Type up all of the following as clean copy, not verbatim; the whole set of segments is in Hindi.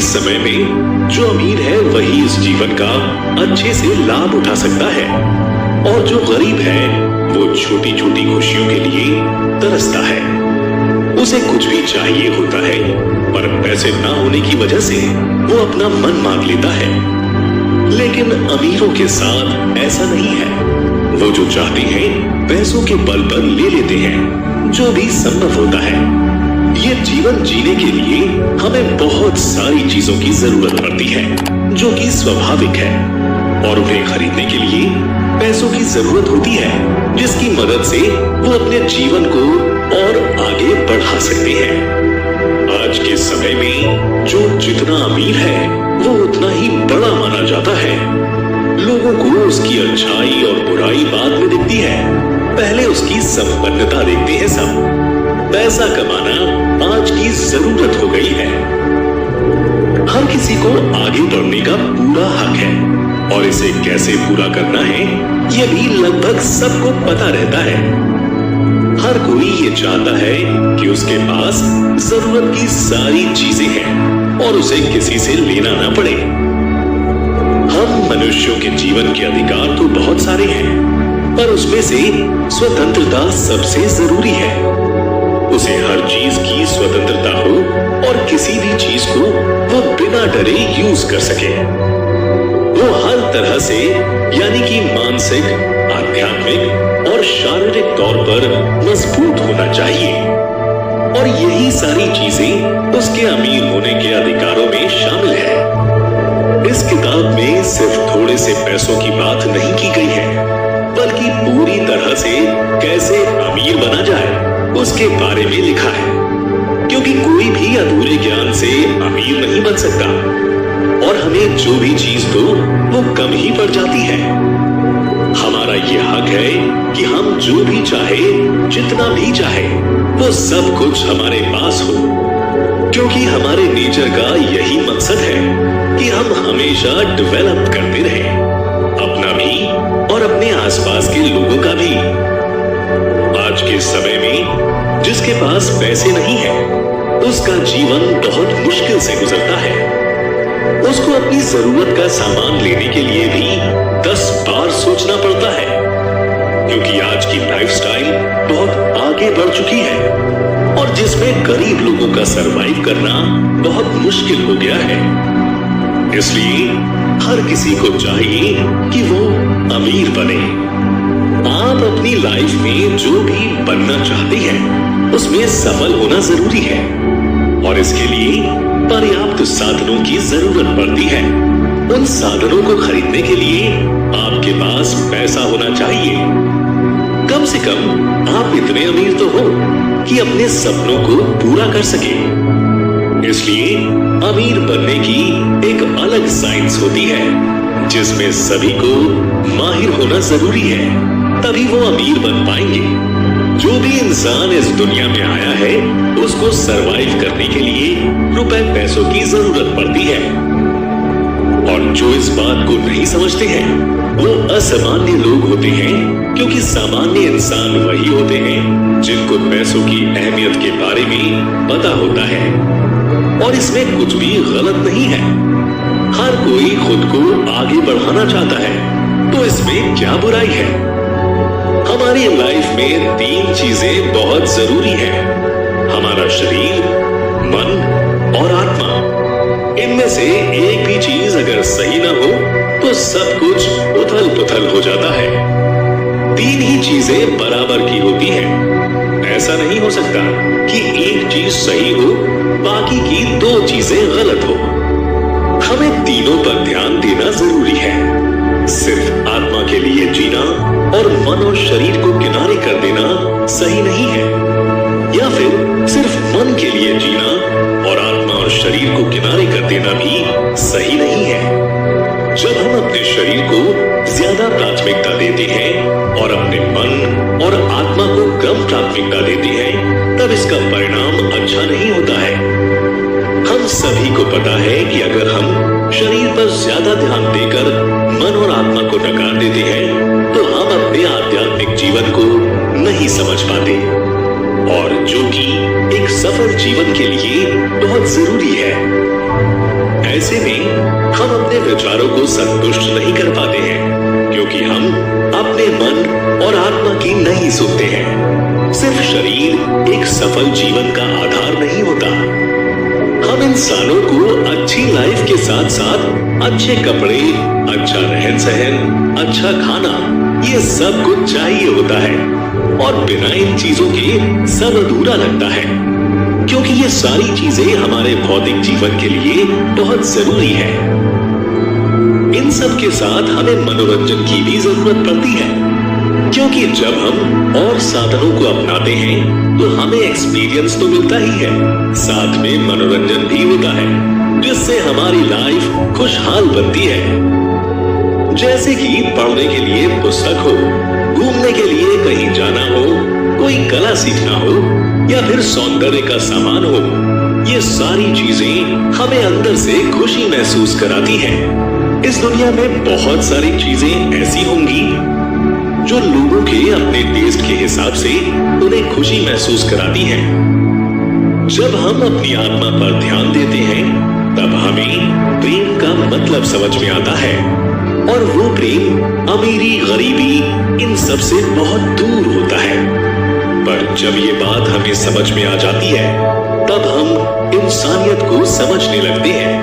इस समय में जो अमीर है वही इस जीवन का अच्छे से लाभ उठा सकता है, और जो गरीब है वो छोटी छोटी खुशियों के लिए तरसता है। उसे कुछ भी चाहिए होता है, पर पैसे ना होने की वजह से वो अपना मन मांग लेता है। लेकिन अमीरों के साथ ऐसा नहीं है। वो जो चाहते हैं पैसों के बल पर ले लेते हैं, जो भी संभव होता है। ये जीवन जीने के लिए हमें बहुत सारी चीजों की जरूरत पड़ती है, जो कि स्वाभाविक है, और उन्हें खरीदने के लिए पैसों की जरूरत होती है, जिसकी मदद से वो अपने जीवन को और आगे बढ़ा सकते हैं। आज के समय में जो जितना अमीर है वो उतना ही बड़ा माना जाता है। लोगों को उसकी अच्छाई और बुराई बाद में दिखती है, पहले उसकी संपन्नता देखते हैं सब। पैसा कमाना आज की जरूरत हो गई है। हर किसी को आगे बढ़ने का पूरा हक है, और इसे कैसे पूरा करना है ये भी लगभग सबको पता रहता है। हर कोई ये चाहता है कि उसके पास जरूरत की सारी चीजें हैं और उसे किसी से लेना ना पड़े। हम मनुष्यों के जीवन के अधिकार तो बहुत सारे हैं, पर उसमें से स्वतंत्रता सबसे जरूरी है। उसे हर चीज की स्वतंत्रता हो और किसी भी चीज को वो बिना डरे यूज कर सके। वो हर तरह से, यानी कि मानसिक, आध्यात्मिक और शारीरिक तौर पर मजबूत होना चाहिए, और यही सारी चीजें उसके अमीर होने के अधिकारों में शामिल है। इस किताब में सिर्फ थोड़े से पैसों की बात नहीं की गई है, बल्कि पूरी तरह से कैसे अमीर बना जाए उसके बारे में लिखा है। क्योंकि कोई भी अधूरे ज्ञान से अमीर नहीं बन सकता, और हमें जो भी चीज दो वो कम ही पड़ जाती है। हमारा ये हक है कि हम जो भी चाहे, जितना भी चाहे, वो सब कुछ हमारे पास हो, क्योंकि हमारे नेचर का यही मकसद है कि हम हमेशा डेवलप करते रहें, अपना भी और अपने आसपास के लोगों का भी। आज के समय में जिसके पास पैसे नहीं है, उसका जीवन बहुत मुश्किल से गुजरता है। उसको अपनी जरूरत का सामान लेने के लिए भी 10 बार सोचना पड़ता है, क्योंकि आज की लाइफस्टाइल बहुत आगे बढ़ चुकी है, और जिसमें गरीब लोगों का सरवाइव करना बहुत मुश्किल हो गया है। इसलिए हर किसी को चाहिए कि वो अमीर बने। आप अपनी लाइफ में जो भी बनना चाहते हैं उसमें सफल होना जरूरी है, और इसके लिए पर्याप्त साधनों की जरूरत पड़ती है। उन साधनों को खरीदने के लिए आपके पास पैसा होना चाहिए। कम से कम आप इतने अमीर तो हो कि अपने सपनों को पूरा कर सके। इसलिए अमीर बनने की एक अलग साइंस होती है, जिसमें सभी को माहिर होना जरूरी है, तभी वो अमीर बन पाएंगे। जो भी इंसान इस दुनिया में आया है उसको सरवाइव करने के लिए रुपए पैसों की जरूरत पड़ती है, और जो इस बात को नहीं समझते हैं वो असामान्य लोग होते हैं, क्योंकि सामान्य इंसान वही होते हैं जिनको पैसों की अहमियत के बारे में पता होता है, और इसमें कुछ भी गलत नहीं है। हर कोई खुद को आगे बढ़ाना चाहता है, तो इसमें क्या बुराई है। हमारी लाइफ में 3 चीजें बहुत जरूरी हैं, हमारा शरीर, मन और आत्मा। इनमें से एक भी चीज अगर सही ना हो तो सब कुछ उथल पुथल हो जाता है। 3 ही चीजें बराबर की होती हैं। ऐसा नहीं हो सकता कि एक चीज सही हो बाकी की 2 चीजें गलत हो। हमें तीनों पर ध्यान देना जरूरी है। सिर्फ आत्मा के लिए जीना और मन और शरीर को किनारे कर देना सही नहीं है, या फिर सिर्फ मन के लिए जीना और आत्मा और शरीर को किनारे कर देना भी सही नहीं है। जब हम अपने शरीर को ज्यादा प्राथमिकता देते हैं और अपने मन और आत्मा को कम प्राथमिकता देते हैं, तब इसका परिणाम अच्छा नहीं होता है। हम सभी को पता है कि अगर हम शरीर पर ज्यादा ध्यान देकर मन और आत्मा को नकार देते हैं तो हम अपने आध्यात्मिक जीवन को नहीं समझ पाते, और जो कि एक सफल जीवन के लिए बहुत जरूरी है। ऐसे में हम अपने विचारों को संतुष्ट नहीं कर पाते हैं, क्योंकि हम अपने मन और आत्मा की नहीं सुनते हैं। सिर्फ शरीर एक सफल जीवन का आधार नहीं होता। हम इंसानों को अच्छी लाइफ के साथ साथ अच्छे कपड़े, अच्छा रहन सहन, अच्छा खाना, ये सब कुछ चाहिए होता है, और बिना इन चीजों के सब अधूरा लगता है, क्योंकि ये सारी चीजें हमारे भौतिक जीवन के लिए बहुत जरूरी है। इन सब के साथ हमें मनोरंजन की भी जरूरत पड़ती है, क्योंकि जब हम और साधनों को अपनाते हैं तो हमें एक्सपीरियंस तो मिलता ही है, साथ में मनोरंजन भी होता है, जिससे हमारी लाइफ खुशहाल बनती है। जैसे कि पढ़ने के लिए पुस्तक हो, घूमने के लिए कहीं जाना हो, कोई कला सीखना हो, या फिर सौंदर्य का सामान हो, ये सारी चीजें हमें अंदर से खुशी महसूस कराती हैं। इस दुनिया में बहुत सारी चीजें ऐसी होंगी जो लोगों के अपने टेस्ट के हिसाब से उन्हें खुशी महसूस कराती हैं। जब हम अपनी आत्मा पर ध्यान देते हैं, तब हमें प्रेम का मतलब समझ में आता है, और वो प्रेम अमीरी गरीबी इन सब से बहुत दूर होता है। पर जब ये बात हमें समझ में आ जाती है, तब हम इंसानियत को समझने लगते हैं।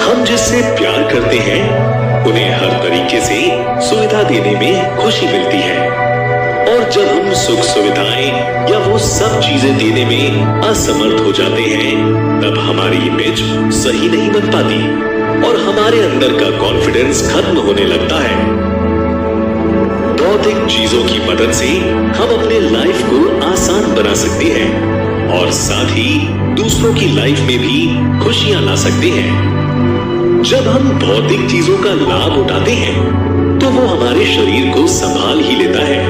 हम जिससे प्यार करते हैं उन्हें हर तरीके से सुविधा देने में खुशी मिलती है, और जब हम सुख सुविधाएं या वो सब चीजें देने में असमर्थ हो जाते हैं, तब हमारी इमेज सही नहीं बन पाती और हमारे अंदर का कॉन्फिडेंस खत्म होने लगता है। भौतिक चीजों की मदद से हम अपने लाइफ को आसान बना सकते हैं, और साथ ही दूसरों की लाइफ में भी खुशियां ला सकते हैं। जब हम भौतिक चीजों का लाभ उठाते हैं, तो वो हमारे शरीर को संभाल ही लेता है,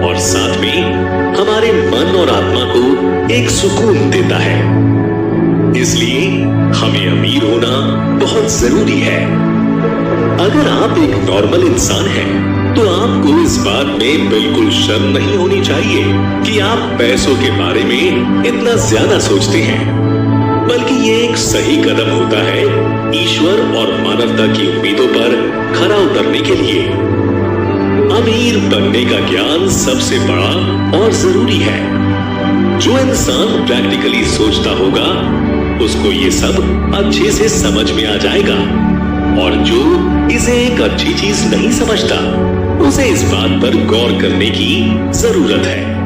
और साथ में हमारे मन और आत्मा को एक सुकून देता है। इसलिए हमें अमीर होना बहुत जरूरी है। अगर आप एक नॉर्मल इंसान हैं, तो आपको इस बात में बिल्कुल शर्म नहीं होनी चाहिए कि आप पैसों के बारे में इतना ज्यादा सोचते हैं, बल्कि ये एक सही कदम होता है ईश्वर और मानवता की उम्मीदों पर खरा उतरने के लिए। अमीर बनने का ज्ञान सबसे बड़ा और जरूरी है। जो इंसान प्रैक्टिकली सोचता होगा, उसको ये सब अच्छे से समझ में आ जाएगा, और जो इसे एक अच्छी चीज नहीं समझता, उसे इस बात पर गौर करने की जरूरत है।